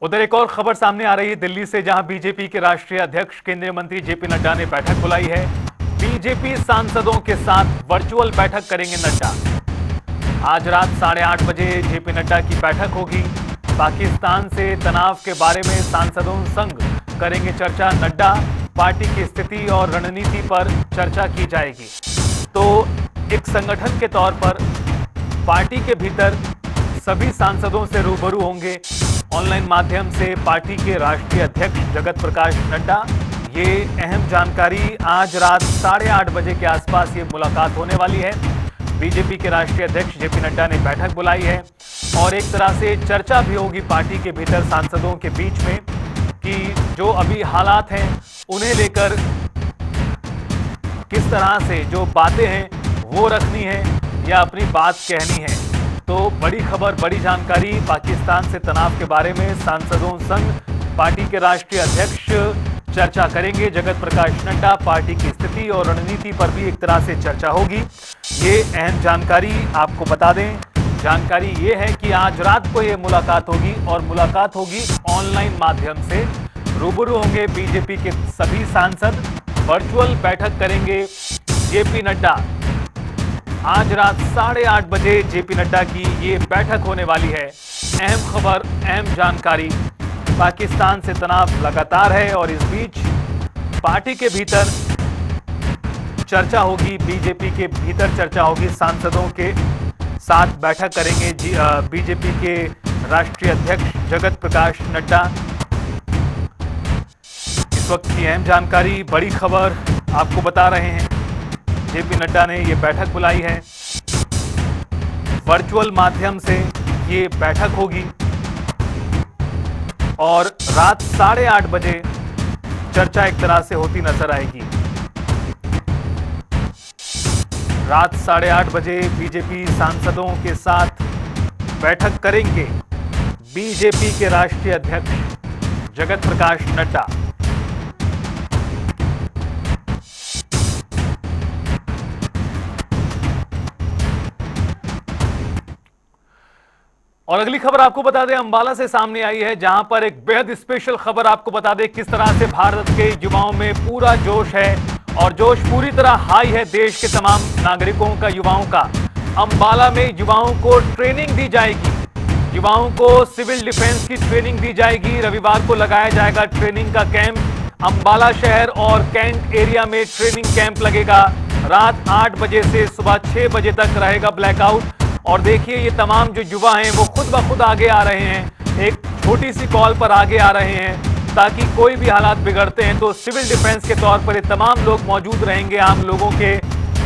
उधर एक और खबर सामने आ रही है दिल्ली से, जहां बीजेपी के राष्ट्रीय अध्यक्ष केंद्रीय मंत्री जेपी नड्डा ने बैठक बुलाई है। बीजेपी सांसदों के साथ वर्चुअल बैठक करेंगे नड्डा। आज रात 8:30 बजे जेपी नड्डा की बैठक होगी। पाकिस्तान से तनाव के बारे में सांसदों संग करेंगे चर्चा। नड्डा पार्टी की स्थिति और रणनीति पर चर्चा की जाएगी। तो एक संगठन के तौर पर पार्टी के भीतर सभी सांसदों से रूबरू होंगे ऑनलाइन माध्यम से पार्टी के राष्ट्रीय अध्यक्ष जगत प्रकाश नड्डा। ये अहम जानकारी, आज रात 8:30 बजे के आसपास ये मुलाकात होने वाली है। बीजेपी के राष्ट्रीय अध्यक्ष जेपी नड्डा ने बैठक बुलाई है और एक तरह से चर्चा भी होगी पार्टी के भीतर सांसदों के बीच में कि जो अभी हालात हैं उन्हें लेकर किस तरह से जो बातें हैं वो रखनी है या अपनी बात कहनी है। तो बड़ी खबर, बड़ी जानकारी, पाकिस्तान से तनाव के बारे में सांसदों संग पार्टी के राष्ट्रीय अध्यक्ष चर्चा करेंगे। जगत प्रकाश नड्डा पार्टी की स्थिति और रणनीति पर भी एक तरह से चर्चा होगी। ये अहम जानकारी आपको बता दें। जानकारी ये है कि आज रात को ये मुलाकात होगी और मुलाकात होगी ऑनलाइन माध्यम से। रूबरू होंगे बीजेपी के सभी सांसद, वर्चुअल बैठक करेंगे जेपी नड्डा। आज रात 8:30 बजे जेपी नड्डा की ये बैठक होने वाली है। अहम खबर, अहम जानकारी। पाकिस्तान से तनाव लगातार है और इस बीच पार्टी के भीतर चर्चा होगी, बीजेपी के भीतर चर्चा होगी। सांसदों के साथ बैठक करेंगे बीजेपी के राष्ट्रीय अध्यक्ष जगत प्रकाश नड्डा। इस वक्त की अहम जानकारी, बड़ी खबर आपको बता रहे हैं। जेपी नड्डा ने ये बैठक बुलाई है, वर्चुअल माध्यम से ये बैठक होगी और रात 8:30 बजे चर्चा एक तरह से होती नजर आएगी। रात 8:30 बजे बीजेपी सांसदों के साथ बैठक करेंगे बीजेपी के राष्ट्रीय अध्यक्ष जगत प्रकाश नड्डा। और अगली खबर आपको बता दें, अंबाला से सामने आई है, जहां पर एक बेहद स्पेशल खबर आपको बता दें किस तरह से भारत के युवाओं में पूरा जोश है और जोश पूरी तरह हाई है देश के तमाम नागरिकों का, युवाओं का। अंबाला में युवाओं को ट्रेनिंग दी जाएगी, युवाओं को सिविल डिफेंस की ट्रेनिंग दी जाएगी। रविवार को लगाया जाएगा ट्रेनिंग का कैंप। अंबाला शहर और कैंट एरिया में ट्रेनिंग कैंप लगेगा। रात 8 बजे से सुबह 6 बजे तक रहेगा ब्लैकआउट। और देखिए ये तमाम जो युवा हैं वो खुद ब खुद आगे आ रहे हैं, एक छोटी सी कॉल पर आगे आ रहे हैं ताकि कोई भी हालात बिगड़ते हैं तो सिविल डिफेंस के तौर पर ये तमाम लोग मौजूद रहेंगे आम लोगों के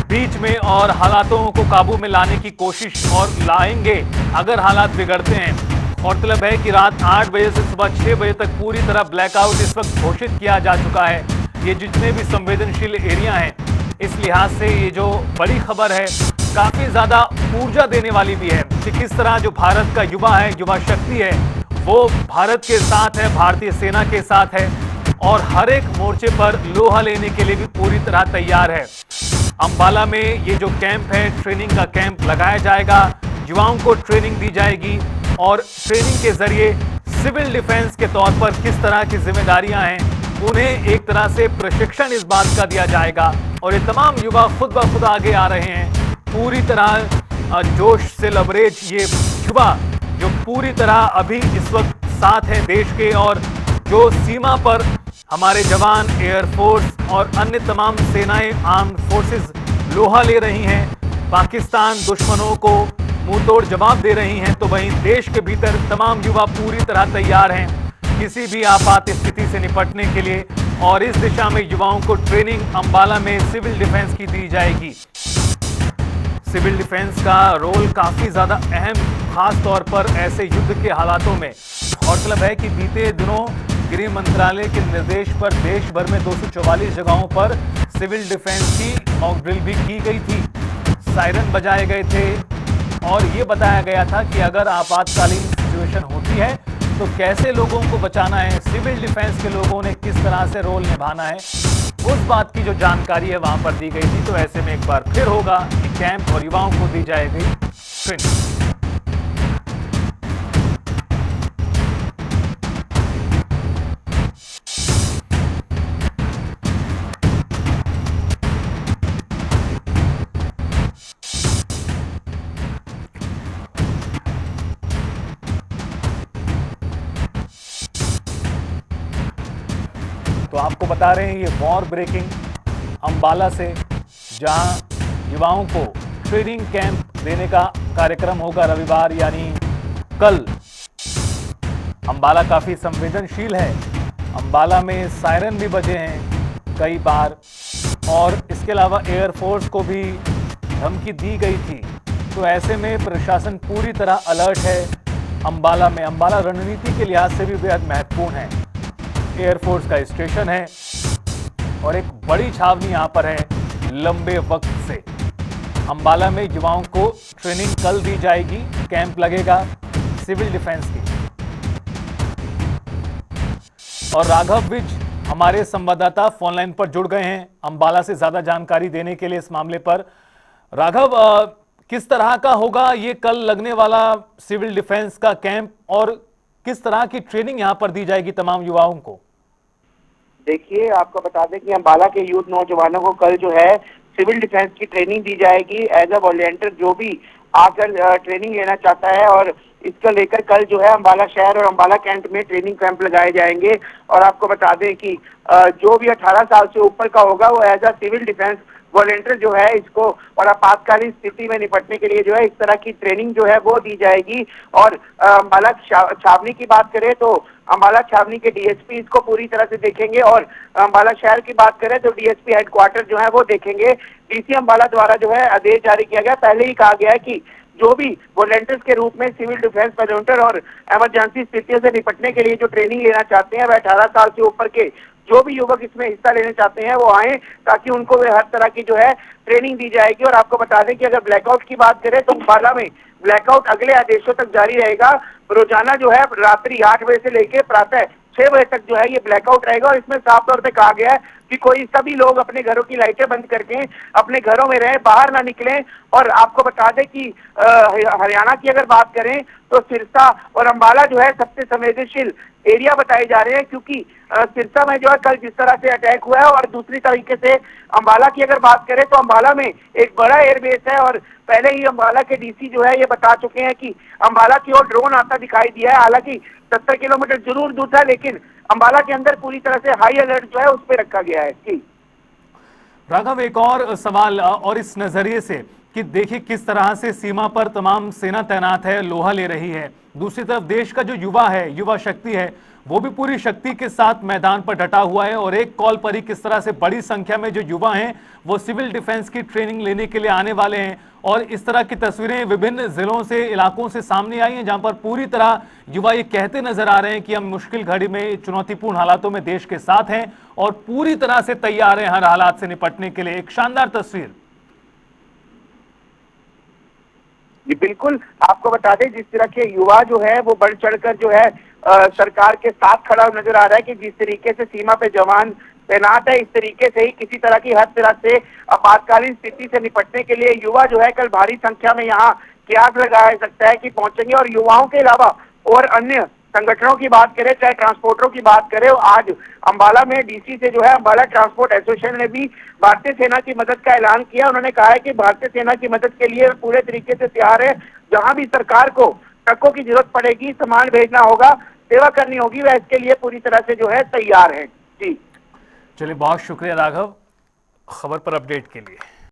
बीच में और हालातों को काबू में लाने की कोशिश और लाएंगे अगर हालात बिगड़ते हैं। गौरतलब है कि रात 8 बजे से सुबह 6 बजे तक पूरी तरह ब्लैकआउट इस वक्त घोषित किया जा चुका है। ये जितने भी संवेदनशील एरिया हैं, इस लिहाज से ये जो बड़ी खबर है काफी ज्यादा ऊर्जा देने वाली भी है कि किस तरह जो भारत का युवा है, युवा शक्ति है, वो भारत के साथ है, भारतीय सेना के साथ है और हर एक मोर्चे पर लोहा लेने के लिए भी पूरी तरह तैयार है। अंबाला में ये जो कैंप है, ट्रेनिंग का कैंप लगाया जाएगा, युवाओं को ट्रेनिंग दी जाएगी और ट्रेनिंग के जरिए सिविल डिफेंस के तौर पर किस तरह की जिम्मेदारियां हैं उन्हें एक तरह से प्रशिक्षण इस बात का दिया जाएगा। और ये तमाम युवा खुद ब खुद आगे आ रहे हैं पूरी तरह जोश से लबरेज। ये युवा जो पूरी तरह अभी इस वक्त साथ है देश के और जो सीमा पर हमारे जवान, एयरफोर्स और अन्य तमाम सेनाएं, आर्म्ड फोर्सेस लोहा ले रही हैं, पाकिस्तान दुश्मनों को मुंह तोड़ जवाब दे रही हैं, तो वहीं देश के भीतर तमाम युवा पूरी तरह तैयार हैं किसी भी आपात स्थिति से निपटने के लिए। और इस दिशा में युवाओं को ट्रेनिंग अंबाला में सिविल डिफेंस की दी जाएगी। सिविल डिफेंस का रोल काफी ज्यादा अहम, खास तौर पर ऐसे युद्ध के हालातों में। गौरतलब है कि बीते दिनों गृह मंत्रालय के निर्देश पर देश भर में 244 जगहों पर सिविल डिफेंस की मॉक ड्रिल भी की गई थी, सायरन बजाए गए थे और ये बताया गया था कि अगर आपातकालीन सिचुएशन होती है तो कैसे लोगों को बचाना है, सिविल डिफेंस के लोगों ने किस तरह से रोल निभाना है, उस बात की जो जानकारी है वहां पर दी गई थी। तो ऐसे में एक बार फिर होगा कि कैंप और युवाओं को दी जाएगी ट्रेनिंग। तो आपको बता रहे हैं ये वॉर ब्रेकिंग अंबाला से, जहां युवाओं को ट्रेनिंग कैंप देने का कार्यक्रम होगा रविवार यानी कल। अंबाला काफी संवेदनशील है, अंबाला में सायरन भी बजे हैं कई बार, और इसके अलावा एयरफोर्स को भी धमकी दी गई थी। तो ऐसे में प्रशासन पूरी तरह अलर्ट है अंबाला में। अंबाला रणनीति के लिहाज से भी बेहद महत्वपूर्ण है, एयरफोर्स का स्टेशन है और एक बड़ी छावनी यहां पर है लंबे वक्त से। अंबाला में युवाओं को ट्रेनिंग कल दी जाएगी, कैंप लगेगा सिविल डिफेंस की। और राघव विज हमारे संवाददाता फोन लाइन पर जुड़ गए हैं अंबाला से ज्यादा जानकारी देने के लिए इस मामले पर। राघव, किस तरह का होगा ये कल लगने वाला सिविल डिफेंस का कैंप और किस तरह की ट्रेनिंग यहां पर दी जाएगी तमाम युवाओं को? देखिए, आपको बता दें कि अंबाला के यूथ नौजवानों को कल जो है सिविल डिफेंस की ट्रेनिंग दी जाएगी। एज अ वॉलंटियर जो भी आकर ट्रेनिंग लेना चाहता है, और इसको लेकर कल जो है अंबाला शहर और अंबाला कैंट में ट्रेनिंग कैंप लगाए जाएंगे। और आपको बता दें कि जो भी 18 साल से ऊपर का होगा वो as a civil defence volunteer जो है इसको और आपातकालीन स्थिति में निपटने के लिए जो है इस तरह की ट्रेनिंग जो है वो दी जाएगी। और अंबाला छावनी की बात करें तो अंबाला छावनी के डीएसपी इसको पूरी तरह से देखेंगे, और अंबाला शहर की बात करें तो डीएसपी हेडक्वार्टर जो है वो देखेंगे। डीसी अंबाला द्वारा जो है आदेश जारी किया गया, पहले ही कहा गया है कि जो भी वॉलंटियर्स के रूप में सिविल डिफेंस वॉलंटियर और इमरजेंसी स्थितियों से निपटने के लिए जो ट्रेनिंग लेना चाहते हैं वह 18 साल से ऊपर के जो भी युवक इसमें हिस्सा लेना चाहते हैं वो आए, ताकि उनको हर तरह की जो है ट्रेनिंग दी जाएगी। और आपको बता दें कि अगर ब्लैकआउट की बात करें तो अंबाला में ब्लैकआउट अगले आदेशों तक जारी रहेगा। रोजाना जो है रात्रि 8 बजे से लेकर प्रातः 6 बजे तक जो है ये ब्लैकआउट रहेगा। और इसमें साफ तौर पे कहा गया है कि कोई सभी लोग अपने घरों की लाइटें बंद करके अपने घरों में रहें, बाहर ना निकलें। और आपको बता दें कि हरियाणा की अगर बात करें तो सिरसा और अंबाला जो है सबसे संवेदनशील एरिया बताए जा रहे हैं, क्योंकि सिरसा में जो है कल जिस तरह से अटैक हुआ है, और दूसरी तरीके से अंबाला की अगर बात करें तो अंबाला में एक बड़ा एयरबेस है। और पहले ही अंबाला के डीसी जो है ये बता चुके हैं कि अंबाला की ओर ड्रोन आता दिखाई दिया है। हालांकि 70 किलोमीटर जरूर दूर था, लेकिन अंबाला के अंदर पूरी तरह से हाई अलर्ट जो है उस पर रखा गया है। जी राघव, एक और सवाल और इस नजरिए से कि देखिए किस तरह से सीमा पर तमाम सेना तैनात है, लोहा ले रही है, दूसरी तरफ देश का जो युवा है, युवा शक्ति है, वो भी पूरी शक्ति के साथ मैदान पर डटा हुआ है। और एक कॉल पर ही किस तरह से बड़ी संख्या में जो युवा हैं वो सिविल डिफेंस की ट्रेनिंग लेने के लिए आने वाले हैं। और इस तरह की तस्वीरें विभिन्न जिलों से, इलाकों से सामने आई हैं, जहां पर पूरी तरह युवा ये कहते नजर आ रहे हैं कि हम मुश्किल घड़ी में, चुनौतीपूर्ण हालातों में देश के साथ हैं और पूरी तरह से तैयार हैं हर हालात से निपटने के लिए। एक शानदार तस्वीर। जी बिल्कुल, आपको बता दें जिस तरह के युवा जो है वो बढ़ चढ़कर जो है सरकार के साथ खड़ा नजर आ रहा है, कि जिस तरीके से सीमा पे जवान तैनात है, इस तरीके से ही किसी तरह की हर तरह से आपातकालीन स्थिति से निपटने के लिए युवा जो है कल भारी संख्या में यहाँ क्यास लगाया सकता है कि पहुंचेंगे। और युवाओं के अलावा और अन्य संगठनों की बात करें, चाहे ट्रांसपोर्टरों की बात करें, आज अंबाला में डीसी से जो है अंबाला ट्रांसपोर्ट एसोसिएशन ने भी भारतीय सेना की मदद का ऐलान किया। उन्होंने कहा है कि भारतीय सेना की मदद के लिए पूरे तरीके से तैयार है। जहां भी सरकार को ट्रकों की जरूरत पड़ेगी, सामान भेजना होगा, सेवा करनी होगी, वह इसके लिए पूरी तरह से जो है तैयार है। जी चलिए, बहुत शुक्रिया राघव खबर पर अपडेट के लिए।